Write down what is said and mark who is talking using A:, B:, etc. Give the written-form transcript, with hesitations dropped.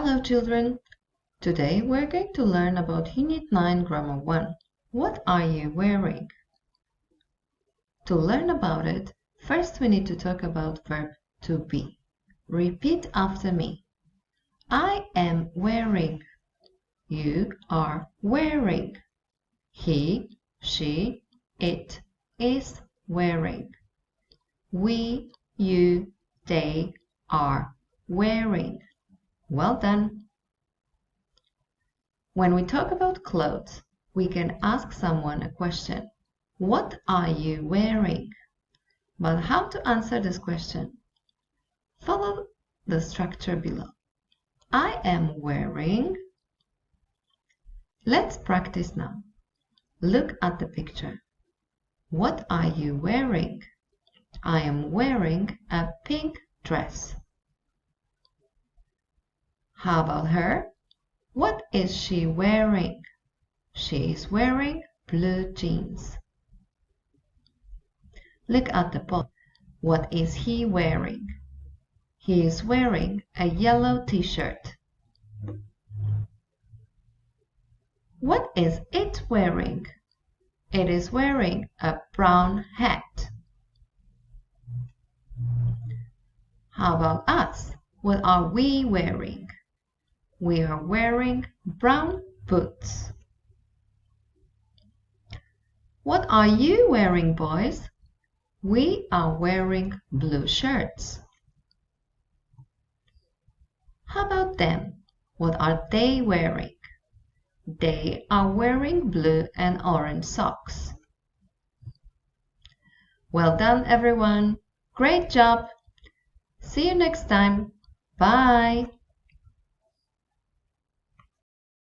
A: Hello children! Today we're going to learn about Unit 9 Grammar 1. What are you wearing? To learn about it, first we need to talk about verb to be. Repeat after me. I am wearing. You are wearing. He, she, it is wearing. We, you, they are wearing. Well done. When we talk about clothes, we can ask someone a question. What are you wearing? But how to answer this question? Follow the structure below. I am wearing. Let's practice now. Look at the picture. What are you wearing? I am wearing a pink dress. How about her? What is she wearing? She is wearing blue jeans. Look at the boy. What is he wearing? He is wearing a yellow t-shirt. What is it wearing? It is wearing a brown hat. How about us? What are we wearing? We are wearing brown boots. What are you wearing, boys? We are wearing blue shirts. How about them? What are they wearing? They are wearing blue and orange socks. Well done, everyone. Great job. See you next time. Bye.